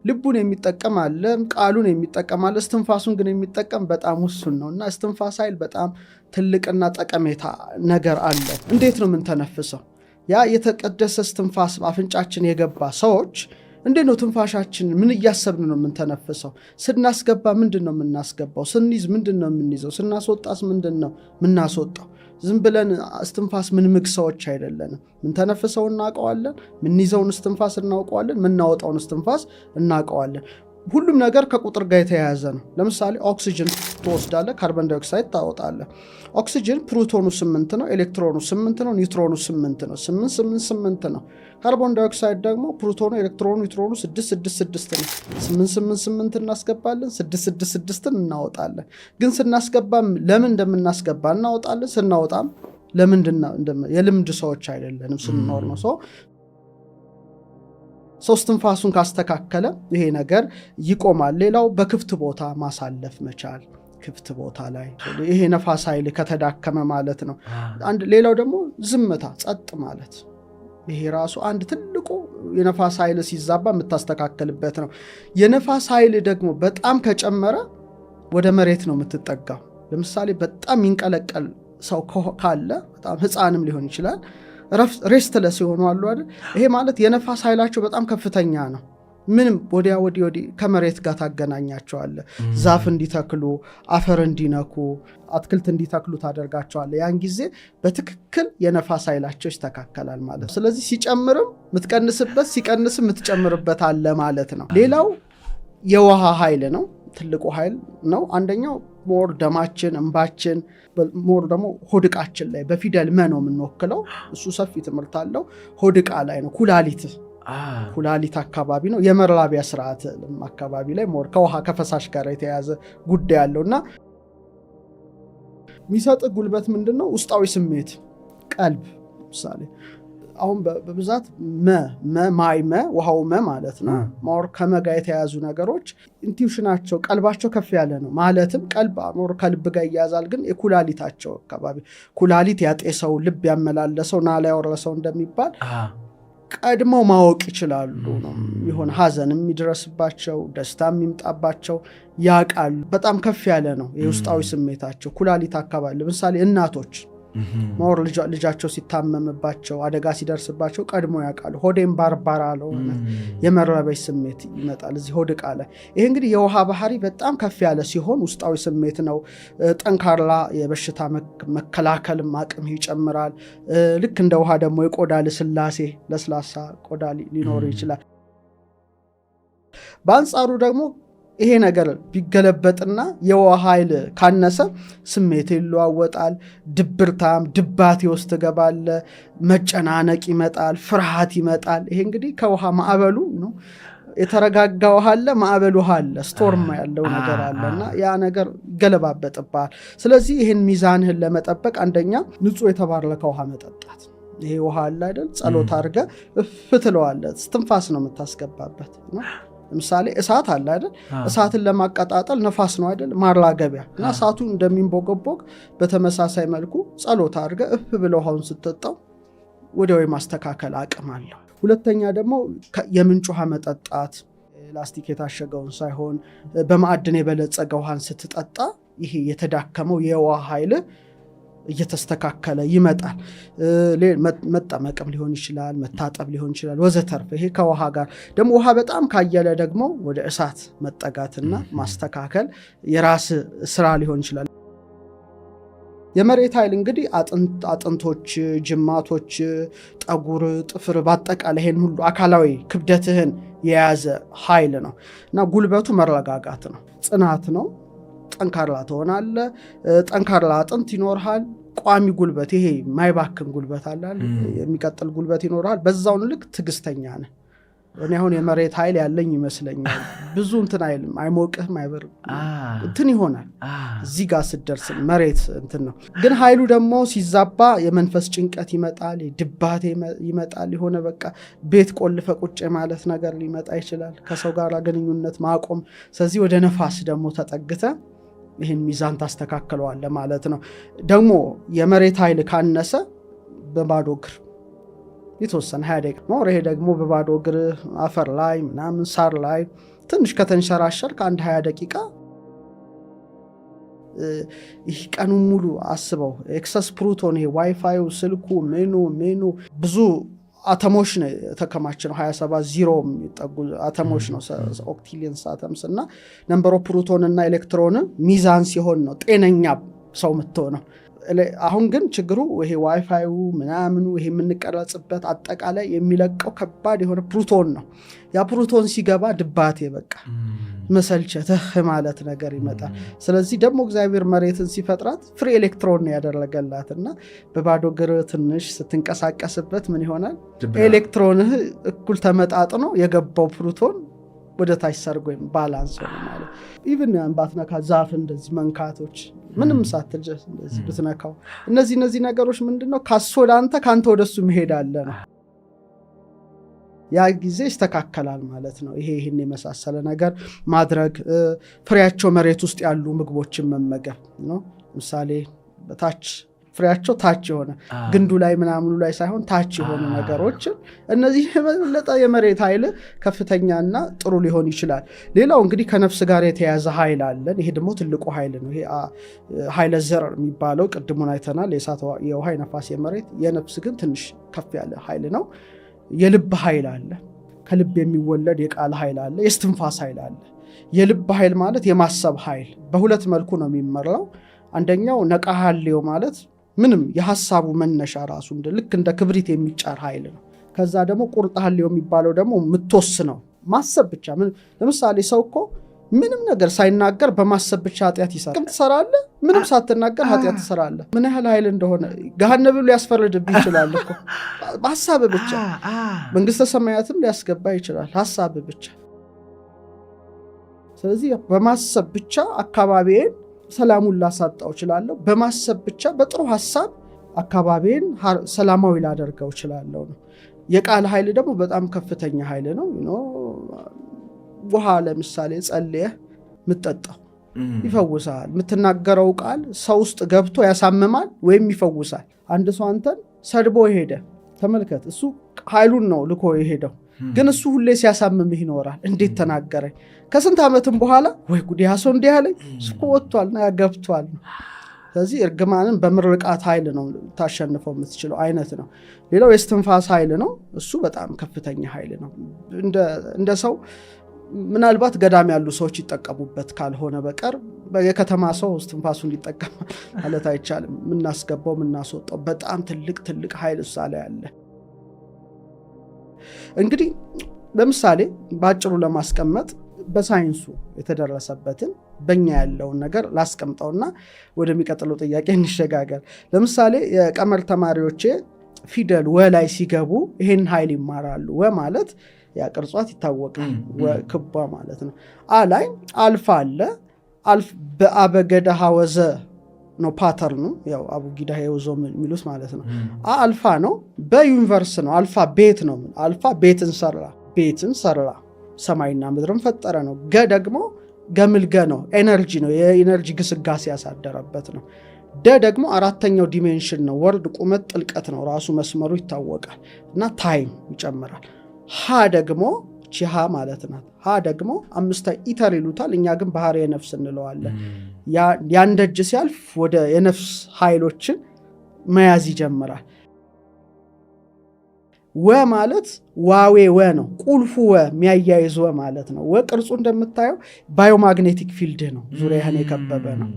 ልቡን የሚጠቀም አለ፣ ቃሉን የሚጠቀም አለ። እስትንፋሱን ግን የሚጠቀም በጣም ውሱን ነውና እስትንፋስ ኃይል በጣም ትልቅና ጠቀሜታ ነገር አለ። እንዴት ነው የምንተነፍሰው? ያ የተቀደሰ እስትንፋስ አፍንጫችን የገባ ሰዎች እንዴት ነው ትንፋሻችን ምን እያሰብን ነው የምንተነፍሰው? ስናስገባ ምንድን ነው የምናስገባው? ስንይዝ ምንድን ነው የምንይዘው? ስናስወጣስ ምንድን ነው የምናስወጣው? ዝም ብለን እስትንፋስ ምንምግ ሰዎች አይደለንም። ምንተነፍሰው እናውቀዋለን፣ ምንይዘውን እስትንፋስ እናውቀዋለን፣ ምናወጣውን እስትንፋስ እናውቀዋለን። ሁሉም ነገር ከቁጥር ጋር የተያያዘ ነው። ለምሳሌ ኦክሲጅን ትወስዳለህ፣ ካርቦን ዳይኦክሳይድ ታወጣለህ። ኦክሲጅን ፕሮቶኑ 8 ነው፣ ኤሌክትሮኑ 8 ነው፣ ኒውትሮኑ 8 ነው። 8 8 8 ነው። ካርቦን ዳይኦክሳይድ ደግሞ ፕሮቶኑ፣ ኤሌክትሮኑ፣ ኒውትሮኑ 6 6 6 ነው። 8 8 8 እናስገባለን፣ 6 6 6 እናወጣለን። ግን ስናስገባም ለምን እንደምናስገባ እናወጣለን፣ ስናወጣም ለምንድን የልምድ ሰዎች አይደለንም፣ ስንኖር ነው። ሶስት ትንፋሱን ካስተካከለ ይሄ ነገር ይቆማል። ሌላው በክፍት ቦታ ማሳለፍ መቻል፣ ክፍት ቦታ ላይ ይሄ ነፋስ ኃይል ከተዳከመ ማለት ነው። ሌላው ደግሞ ዝምታ፣ ጸጥ ማለት። ይሄ ራሱ አንድ ትልቁ የነፋስ ኃይል ሲዛባ የምታስተካከልበት ነው። የነፋስ ኃይል ደግሞ በጣም ከጨመረ ወደ መሬት ነው የምትጠጋው። ለምሳሌ በጣም ይንቀለቀል ሰው ካለ፣ በጣም ህፃንም ሊሆን ይችላል፣ ሬስትለስ የሆኑ አሉ አይደል? ይሄ ማለት የነፋስ ኃይላቸው በጣም ከፍተኛ ነው። ምንም ወዲያ ወዲህ ከመሬት ጋር ታገናኛቸዋለ። ዛፍ እንዲተክሉ፣ አፈር እንዲነኩ፣ አትክልት እንዲተክሉ ታደርጋቸዋለ። ያን ጊዜ በትክክል የነፋስ ኃይላቸው ይስተካከላል ማለት ነው። ስለዚህ ሲጨምርም ምትቀንስበት፣ ሲቀንስም ምትጨምርበት አለ ማለት ነው። ሌላው የውሃ ኃይል ነው። ትልቁ ኃይል ነው። አንደኛው ሞር ደማችን፣ እንባችን፣ ሞር ደግሞ ሆድቃችን ላይ በፊደል መ ነው የምንወክለው። እሱ ሰፊ ትምህርት አለው። ሆድቃ ላይ ነው፣ ኩላሊት አካባቢ ነው። የመራቢያ ስርዓት አካባቢ ላይ ሞር ከውሃ ከፈሳሽ ጋር የተያያዘ ጉዳይ አለው እና የሚሰጥ ጉልበት ምንድን ነው? ውስጣዊ ስሜት፣ ቀልብ። ምሳሌ አሁን በብዛት ውሃው ማለት ነው። ሞር ከመጋ የተያዙ ነገሮች ኢንቲዩሽናቸው፣ ቀልባቸው ከፍ ያለ ነው። ማለትም ቀልብ ሞር ከልብ ጋር ይያዛል። ግን የኩላሊታቸው አካባቢ ኩላሊት ያጤሰው ልብ ያመላለሰው ናላ ያወረሰው እንደሚባል ቀድመው ማወቅ ይችላሉ ነው። የሆነ ሀዘን የሚድረስባቸው፣ ደስታ የሚምጣባቸው ያውቃሉ። በጣም ከፍ ያለ ነው የውስጣዊ ስሜታቸው ኩላሊት አካባቢ። ለምሳሌ እናቶች ሞር ልጃቸው ሲታመምባቸው፣ አደጋ ሲደርስባቸው ቀድሞ ያውቃሉ። ሆዴም ባርባራ ለሆነ የመረበሽ ስሜት ይመጣል እዚህ ሆድ ዕቃ ላይ። ይሄ እንግዲህ የውሃ ባህሪ በጣም ከፍ ያለ ሲሆን ውስጣዊ ስሜት ነው። ጠንካራ የበሽታ መከላከልም አቅም ይጨምራል። ልክ እንደ ውሃ ደግሞ የቆዳ ልስላሴ፣ ለስላሳ ቆዳ ሊኖር ይችላል። በአንጻሩ ደግሞ ይሄ ነገር ቢገለበጥና የውሃ ኃይል ካነሰ ስሜት ይለዋወጣል። ድብርታም፣ ድባቴ ውስጥ ትገባለ፣ መጨናነቅ ይመጣል፣ ፍርሃት ይመጣል። ይሄ እንግዲህ ከውሃ ማዕበሉ ነው። የተረጋጋ ውሃ አለ፣ ማዕበል ውሃ አለ፣ ስቶርም ያለው ነገር አለና ያ ነገር ይገለባበጥባል። ስለዚህ ይህን ሚዛንህን ለመጠበቅ አንደኛ ንጹህ የተባረከ ውሃ መጠጣት። ይሄ ውሃ አለ አይደል? ጸሎት አድርገ እፍትለዋለ፣ ስትንፋስ ነው የምታስገባበት ነው። ለምሳሌ እሳት አለ አይደል? እሳትን ለማቀጣጠል ነፋስ ነው አይደል? ማራገቢያ እና እሳቱ እንደሚንቦገቦግ በተመሳሳይ መልኩ ጸሎት አድርገ እፍ ብለው ውሃውን ስትጠጣው ወዲያው ማስተካከል አቅም አለው። ሁለተኛ ደግሞ የምንጭ ውሃ መጠጣት፣ ላስቲክ የታሸገውን ሳይሆን በማዕድን የበለጸገ ውሃን ስትጠጣ ይሄ የተዳከመው የውሃ ኃይል እየተስተካከለ ይመጣል። መጠመቅም ሊሆን ይችላል፣ መታጠብ ሊሆን ይችላል ወዘተርፈ። ይሄ ከውሃ ጋር ደግሞ ውሃ በጣም ካየለ ደግሞ ወደ እሳት መጠጋትና ማስተካከል የራስ ስራ ሊሆን ይችላል። የመሬት ኃይል እንግዲህ አጥንቶች፣ ጅማቶች፣ ጠጉር፣ ጥፍር በአጠቃላይ ይሄን ሁሉ አካላዊ ክብደትህን የያዘ ኃይል ነው እና ጉልበቱ መረጋጋት ነው፣ ጽናት ነው። ጠንካራ ትሆናለ። ጠንካራ አጥንት ይኖርሃል። ቋሚ ጉልበት፣ ይሄ ማይባክን ጉልበት አለ፣ የሚቀጥል ጉልበት ይኖርሃል። በዛውን ልክ ትግስተኛ ነህ። እኔ አሁን የመሬት ኃይል ያለኝ ይመስለኛል። ብዙ እንትን አይልም፣ አይሞቅህም፣ አይበርም፣ እንትን ይሆናል። እዚህ ጋር ስትደርስ መሬት እንትን ነው። ግን ኃይሉ ደግሞ ሲዛባ የመንፈስ ጭንቀት ይመጣል፣ ድባቴ ይመጣል። የሆነ በቃ ቤት ቆልፈ ቁጭ ማለት ነገር ሊመጣ ይችላል፣ ከሰው ጋር ግንኙነት ማቆም። ስለዚህ ወደ ነፋስ ደግሞ ተጠግተ ይህን ሚዛን ታስተካክለዋለ ማለት ነው። ደግሞ የመሬት ኃይል ካነሰ በባዶ እግር የተወሰነ 20 ደቂቃ ነው። ይሄ ደግሞ በባዶ እግር አፈር ላይ ምናምን ሳር ላይ ትንሽ ከተንሸራሸር ከአንድ 20 ደቂቃ ይህ ቀኑን ሙሉ አስበው ኤክሰስ ፕሩቶን ይሄ ዋይፋዩ ስልኩ ሜኑ ብዙ አተሞች ነው ተከማች ነው 27 ዜሮ የሚጠጉ አተሞች ነው ኦክቲሊየንስ አተምስ እና ነምበር ኦፍ ፕሩቶን እና ኤሌክትሮን ሚዛን ሲሆን ነው ጤነኛ ሰው የምትሆነው። አሁን ግን ችግሩ ይሄ ዋይፋዩ ምናምኑ ይሄ የምንቀረጽበት አጠቃላይ የሚለቀው ከባድ የሆነ ፕሩቶን ነው። ያ ፕሩቶን ሲገባ ድባቴ በቃ መሰልቸት ማለት ነገር ይመጣል። ስለዚህ ደግሞ እግዚአብሔር መሬትን ሲፈጥራት ፍሪ ኤሌክትሮን ያደረገላትና በባዶ እግር ትንሽ ስትንቀሳቀስበት ምን ይሆናል? ኤሌክትሮንህ እኩል ተመጣጥኖ የገባው ፕሩቶን ወደ ታች ሰርጎ ባላንስ ሆነ ማለት። ኢቭን ባትነካ ዛፍ እንደዚህ መንካቶች ምንም ሳትልጀስ እንደዚህ ብትነካው እነዚህ ነገሮች ምንድነው ካሶ ላንተ ካንተ ወደሱ መሄድ አለ ነው። ያ ጊዜ ይስተካከላል ማለት ነው። ይሄን የመሳሰለ ነገር ማድረግ ፍሬያቸው መሬት ውስጥ ያሉ ምግቦችን መመገብ ነው። ምሳሌ በታች ፍሬያቸው ታች የሆነ ግንዱ ላይ ምናምኑ ላይ ሳይሆን ታች የሆኑ ነገሮችን እነዚህ የበለጠ የመሬት ኃይል ከፍተኛና ጥሩ ሊሆን ይችላል። ሌላው እንግዲህ ከነፍስ ጋር የተያዘ ኃይል አለን። ይሄ ደግሞ ትልቁ ኃይል ነው። ይሄ ኃይለ ዘር የሚባለው ቅድሙን አይተናል። የእሳት የውሃ የነፋስ የመሬት የነፍስ ግን ትንሽ ከፍ ያለ ኃይል ነው። የልብ ኃይል አለ። ከልብ የሚወለድ የቃል ኃይል አለ። የስትንፋስ ኃይል አለ። የልብ ኃይል ማለት የማሰብ ኃይል በሁለት መልኩ ነው የሚመራው። አንደኛው ነቃሃሌው ማለት ምንም የሐሳቡ መነሻ ራሱ ልክ እንደ ክብሪት የሚጫር ኃይል ነው። ከዛ ደግሞ ቁርጣሃሌው የሚባለው ደግሞ የምትወስነው ማሰብ ብቻ። ለምሳሌ ሰው እኮ ምንም ነገር ሳይናገር በማሰብ ብቻ ኃጢአት ይሰራል። ትሰራለህ፣ ምንም ሳትናገር ኃጢአት ትሰራለህ። ምን ያህል ኃይል እንደሆነ ገሃነም ሊያስፈርድብህ ይችላል እኮ በሐሳብ ብቻ። መንግስተ ሰማያትም ሊያስገባ ይችላል ሐሳብ ብቻ። ስለዚህ በማሰብ ብቻ አካባቢዬን ሰላሙን ላሳጣው እችላለሁ። በማሰብ ብቻ በጥሩ ሐሳብ አካባቢዬን ሰላማዊ ላደርገው እችላለሁ ነው። የቃል ኃይል ደግሞ በጣም ከፍተኛ ኃይል ነው። ውሃ ለምሳሌ ጸልየህ ምትጠጣው ይፈውሳል። የምትናገረው ቃል ሰው ውስጥ ገብቶ ያሳምማል ወይም ይፈውሳል። አንድ ሰው አንተን ሰድቦ ሄደ፣ ተመልከት። እሱ ኃይሉን ነው ልኮ የሄደው፣ ግን እሱ ሁሌ ሲያሳምምህ ይኖራል። እንዴት ተናገረኝ? ከስንት ዓመትም በኋላ ወይ ጉድ ያ ሰው እንዲህ አለኝ እኮ ወጥቷልና ያገብቷል። ስለዚህ እርግማንን በምርቃት ኃይል ነው ታሸንፈው የምትችለው አይነት ነው። ሌላው የስትንፋስ ኃይል ነው። እሱ በጣም ከፍተኛ ኃይል ነው። እንደ ሰው ምናልባት ገዳም ያሉ ሰዎች ይጠቀሙበት ካልሆነ በቀር የከተማ ሰው እስትንፋሱን ሊጠቀም ማለት አይቻልም። የምናስገባው የምናስወጣው በጣም ትልቅ ኃይል እሳ ላይ አለ። እንግዲህ ለምሳሌ በአጭሩ ለማስቀመጥ በሳይንሱ የተደረሰበትን በእኛ ያለውን ነገር ላስቀምጠውና ወደሚቀጥለው ጥያቄ እንሸጋገር። ለምሳሌ የቀመር ተማሪዎቼ ፊደል ወ ላይ ሲገቡ ይሄን ኃይል ይማራሉ። ወ ማለት ያ ቅርጿት ይታወቃል። ክቧ ማለት ነው። አ ላይ አልፋ አለ። በአበገደ ሐወዘ ነው ፓተርኑ። ያው አቡጊዳ ሄውዞ የሚሉት ማለት ነው። አልፋ ነው። በዩኒቨርስ ነው። አልፋ ቤት ነው። አልፋ ቤትን ሰራ ሰማይና ምድርን ፈጠረ ነው። ገ ደግሞ ገምልገ ነው። ኤነርጂ ነው። የኤነርጂ ግስጋሴ ያሳደረበት ነው። ደ ደግሞ አራተኛው ዲሜንሽን ነው። ወርድ ቁመት ጥልቀት ነው። ራሱ መስመሩ ይታወቃል እና ታይም ይጨምራል። ሀ ደግሞ ቺሃ ማለት ናት። ሀ ደግሞ አምስታ ኢተር ይሉታል። እኛ ግን ባህሪ የነፍስ እንለዋለን። ያንደጅ ሲያልፍ ወደ የነፍስ ኃይሎችን መያዝ ይጀምራል። ወ ማለት ዋዌ ወ ነው። ቁልፉ ወ የሚያያይዝ ወ ማለት ነው። ወ ቅርጹ እንደምታየው ባዮማግኔቲክ ፊልድ ነው። ዙሪያህን የከበበ ነው።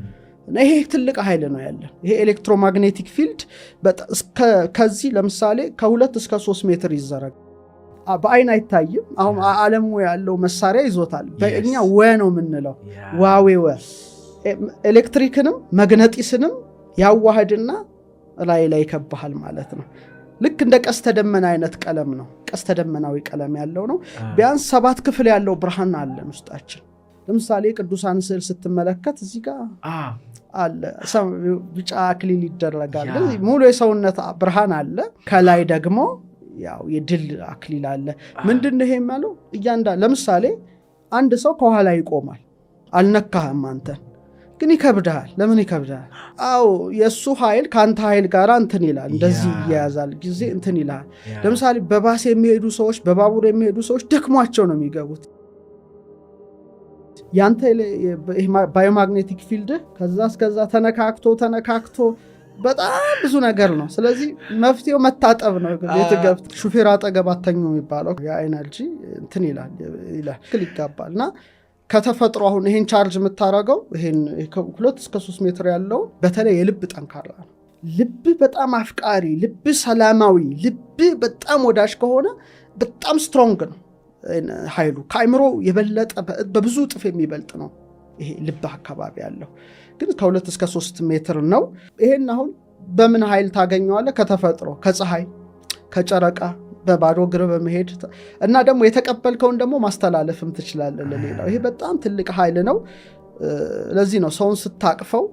ይሄ ትልቅ ኃይል ነው ያለን። ይሄ ኤሌክትሮማግኔቲክ ፊልድ ከዚህ ለምሳሌ ከ2 እስከ 3 ሜትር ይዘረጋል። በአይን አይታይም። አሁን ዓለሙ ያለው መሳሪያ ይዞታል። በእኛ ወ ነው የምንለው። ዋዌ ወ ኤሌክትሪክንም መግነጢስንም ያዋህድና ላይ ይከባሃል ማለት ነው። ልክ እንደ ቀስተ ደመና አይነት ቀለም ነው። ቀስተ ደመናዊ ቀለም ያለው ነው። ቢያንስ 7 ክፍል ያለው ብርሃን አለን ውስጣችን። ለምሳሌ ቅዱሳን ስዕል ስትመለከት እዚህ ጋር አለ ቢጫ አክሊል ይደረጋል። ሙሉ የሰውነት ብርሃን አለ። ከላይ ደግሞ ያው የድል አክሊል አለ። ምንድነው ይሄ ማለት? ለምሳሌ አንድ ሰው ከኋላ ይቆማል። አልነካህም አንተ ግን ይከብዳል። ለምን ይከብዳል? አዎ የእሱ ኃይል ከአንተ ኃይል ጋር እንትን ይላል፣ እንደዚህ ይያያዛል ጊዜ እንትን ይላል። ለምሳሌ በባስ የሚሄዱ ሰዎች፣ በባቡር የሚሄዱ ሰዎች ደክሟቸው ነው የሚገቡት። ያንተ ባዮማግኔቲክ ፊልድ ከዛ እስከዛ ተነካክቶ በጣም ብዙ ነገር ነው። ስለዚህ መፍትሄው መታጠብ ነው። የትገብት ሹፌር አጠገብ አተኙ የሚባለው የኤነርጂ እንትን ይላል ይጋባል። እና ከተፈጥሮ አሁን ይሄን ቻርጅ የምታረገው ይሄን 2 እስከ 3 ሜትር ያለው በተለይ የልብ ጠንካራ ነው። ልብ በጣም አፍቃሪ፣ ልብ ሰላማዊ፣ ልብ በጣም ወዳጅ ከሆነ በጣም ስትሮንግ ነው ኃይሉ። ከአይምሮ የበለጠ በብዙ እጥፍ የሚበልጥ ነው ይሄ ልብ አካባቢ ያለው። ግን ከ2 እስከ 3 ሜትር ነው። ይሄን አሁን በምን ኃይል ታገኘዋለህ? ከተፈጥሮ፣ ከፀሐይ፣ ከጨረቃ በባዶ እግር በመሄድ እና ደግሞ የተቀበልከውን ደግሞ ማስተላለፍም ትችላለህ ለሌላው። ይሄ በጣም ትልቅ ኃይል ነው። ለዚህ ነው ሰውን ስታቅፈው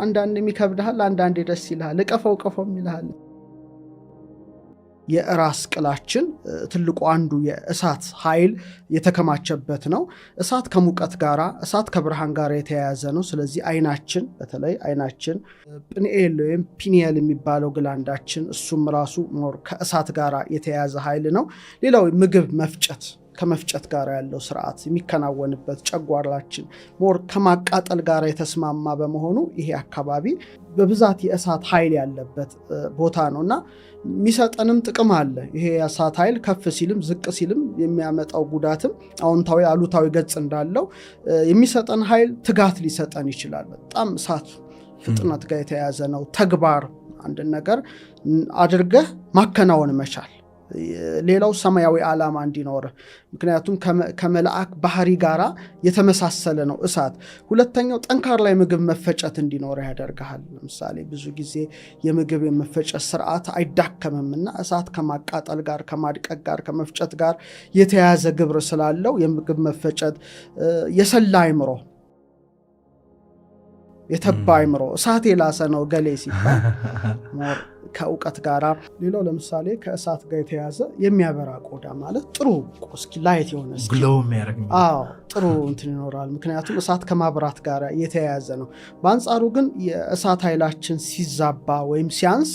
አንዳንድ የሚከብድሃል፣ አንዳንድ ደስ ይልሃል። እቀፈው ይልሃል። የራስ ቅላችን ትልቁ አንዱ የእሳት ኃይል የተከማቸበት ነው። እሳት ከሙቀት ጋራ፣ እሳት ከብርሃን ጋር የተያያዘ ነው። ስለዚህ አይናችን፣ በተለይ አይናችን ፒኒኤል ወይም ፒኒየል የሚባለው ግላንዳችን እሱም ራሱ ሞር ከእሳት ጋራ የተያያዘ ኃይል ነው። ሌላው ምግብ መፍጨት ከመፍጨት ጋር ያለው ስርዓት የሚከናወንበት ጨጓራችን ሞር ከማቃጠል ጋር የተስማማ በመሆኑ ይሄ አካባቢ በብዛት የእሳት ኃይል ያለበት ቦታ ነው እና የሚሰጠንም ጥቅም አለ። ይሄ የእሳት ኃይል ከፍ ሲልም ዝቅ ሲልም የሚያመጣው ጉዳትም አዎንታዊ አሉታዊ ገጽ እንዳለው የሚሰጠን ኃይል ትጋት ሊሰጠን ይችላል። በጣም እሳት ፍጥነት ጋር የተያያዘ ነው። ተግባር አንድን ነገር አድርገህ ማከናወን መቻል። ሌላው ሰማያዊ ዓላማ እንዲኖር፣ ምክንያቱም ከመልአክ ባህሪ ጋራ የተመሳሰለ ነው እሳት። ሁለተኛው ጠንካራ የምግብ መፈጨት እንዲኖር ያደርጋል። ለምሳሌ ብዙ ጊዜ የምግብ የመፈጨት ስርዓት አይዳከምምና እሳት ከማቃጠል ጋር፣ ከማድቀቅ ጋር፣ ከመፍጨት ጋር የተያያዘ ግብር ስላለው የምግብ መፈጨት፣ የሰላ አይምሮ፣ የተባ አይምሮ፣ እሳት የላሰ ነው ገሌ ሲባል ከእውቀት ጋራ። ሌላው ለምሳሌ ከእሳት ጋር የተያዘ የሚያበራ ቆዳ ማለት ጥሩ እስኪ ላይት የሆነ ጥሩ እንትን ይኖራል። ምክንያቱም እሳት ከማብራት ጋር የተያያዘ ነው። በአንጻሩ ግን የእሳት ኃይላችን ሲዛባ ወይም ሲያንስ፣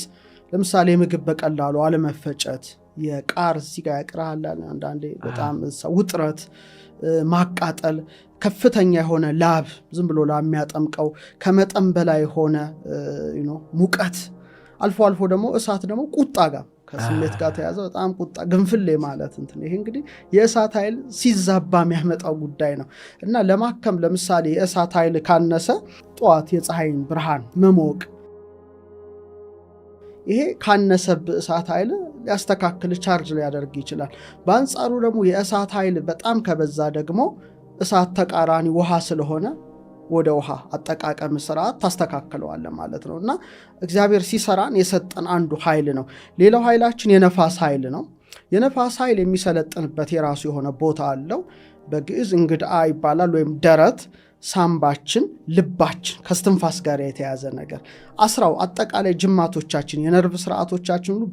ለምሳሌ ምግብ በቀላሉ አለመፈጨት፣ የቃር እዚህ ጋር ያቅራል አንዳንዴ በጣም ውጥረት፣ ማቃጠል፣ ከፍተኛ የሆነ ላብ፣ ዝም ብሎ ላብ የሚያጠምቀው ከመጠን በላይ የሆነ ሙቀት፣ አልፎ አልፎ ደግሞ እሳት ደግሞ ቁጣ ጋር ከስሜት ጋር ተያዘ በጣም ቁጣ፣ ግንፍሌ ማለት እንትን። ይሄ እንግዲህ የእሳት ኃይል ሲዛባ የሚያመጣው ጉዳይ ነው እና ለማከም ለምሳሌ የእሳት ኃይል ካነሰ ጠዋት የፀሐይን ብርሃን መሞቅ፣ ይሄ ካነሰብ እሳት ኃይል ሊያስተካክል ቻርጅ ሊያደርግ ይችላል። በአንጻሩ ደግሞ የእሳት ኃይል በጣም ከበዛ ደግሞ እሳት ተቃራኒ ውሃ ስለሆነ ወደ ውሃ አጠቃቀም ስርዓት ታስተካክለዋለ ማለት ነው እና እግዚአብሔር ሲሰራን የሰጠን አንዱ ኃይል ነው። ሌላው ኃይላችን የነፋስ ኃይል ነው። የነፋስ ኃይል የሚሰለጥንበት የራሱ የሆነ ቦታ አለው። በግዕዝ እንግድአ ይባላል። ወይም ደረት፣ ሳምባችን፣ ልባችን ከስትንፋስ ጋር የተያዘ ነገር አስራው አጠቃላይ ጅማቶቻችን፣ የነርቭ ስርዓቶቻችን ሁሉ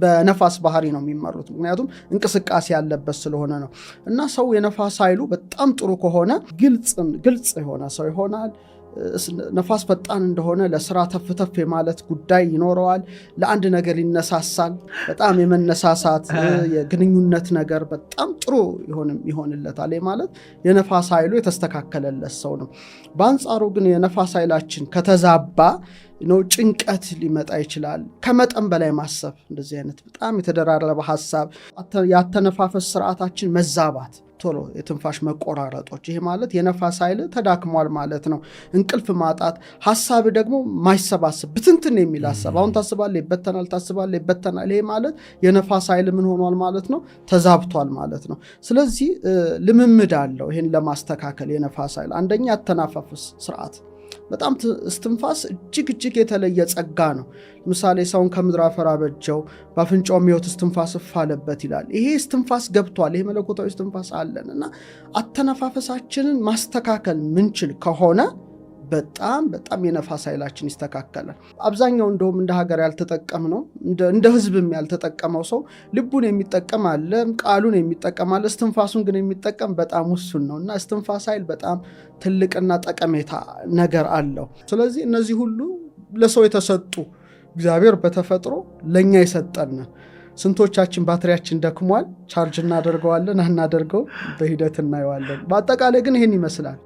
በነፋስ ባህሪ ነው የሚመሩት። ምክንያቱም እንቅስቃሴ ያለበት ስለሆነ ነው እና ሰው የነፋስ ኃይሉ በጣም ጥሩ ከሆነ ግልጽ የሆነ ሰው ይሆናል። ነፋስ ፈጣን እንደሆነ ለስራ ተፍተፍ የማለት ጉዳይ ይኖረዋል። ለአንድ ነገር ይነሳሳል። በጣም የመነሳሳት የግንኙነት ነገር በጣም ጥሩ ይሆንለታል ማለት የነፋስ ኃይሉ የተስተካከለለት ሰው ነው። በአንጻሩ ግን የነፋስ ኃይላችን ከተዛባ ጭንቀት ሊመጣ ይችላል። ከመጠን በላይ ማሰብ፣ እንደዚህ አይነት በጣም የተደራረበ ሀሳብ፣ ያተነፋፈስ ስርዓታችን መዛባት፣ ቶሎ የትንፋሽ መቆራረጦች፣ ይሄ ማለት የነፋስ ኃይል ተዳክሟል ማለት ነው። እንቅልፍ ማጣት፣ ሀሳብ ደግሞ ማይሰባሰብ ብትንትን የሚል ሀሳብ፣ አሁን ታስባለህ ይበተናል፣ ታስባለህ ይበተናል። ይሄ ማለት የነፋስ ኃይል ምን ሆኗል ማለት ነው? ተዛብቷል ማለት ነው። ስለዚህ ልምምድ አለው ይሄን ለማስተካከል የነፋስ ኃይል። አንደኛ ያተነፋፈስ ስርዓት በጣም እስትንፋስ እጅግ የተለየ ጸጋ ነው። ለምሳሌ ሰውን ከምድር አፈር አበጀው በአፍንጫው ሕይወት እስትንፋስ እፍ አለበት ይላል። ይሄ እስትንፋስ ገብቷል። ይሄ መለኮታዊ እስትንፋስ አለን እና አተነፋፈሳችንን ማስተካከል ምንችል ከሆነ በጣም በጣም የነፋስ ኃይላችን ይስተካከላል። አብዛኛው እንደውም እንደ ሀገር ያልተጠቀም ነው እንደ ህዝብም ያልተጠቀመው ሰው ልቡን የሚጠቀም አለ፣ ቃሉን የሚጠቀም አለ፣ እስትንፋሱን ግን የሚጠቀም በጣም ውሱን ነው እና እስትንፋስ ኃይል በጣም ትልቅና ጠቀሜታ ነገር አለው። ስለዚህ እነዚህ ሁሉ ለሰው የተሰጡ እግዚአብሔር በተፈጥሮ ለኛ የሰጠን። ስንቶቻችን ባትሪያችን ደክሟል፣ ቻርጅ እናደርገዋለን አናደርገው፣ በሂደት እናየዋለን። በአጠቃላይ ግን ይህን ይመስላል።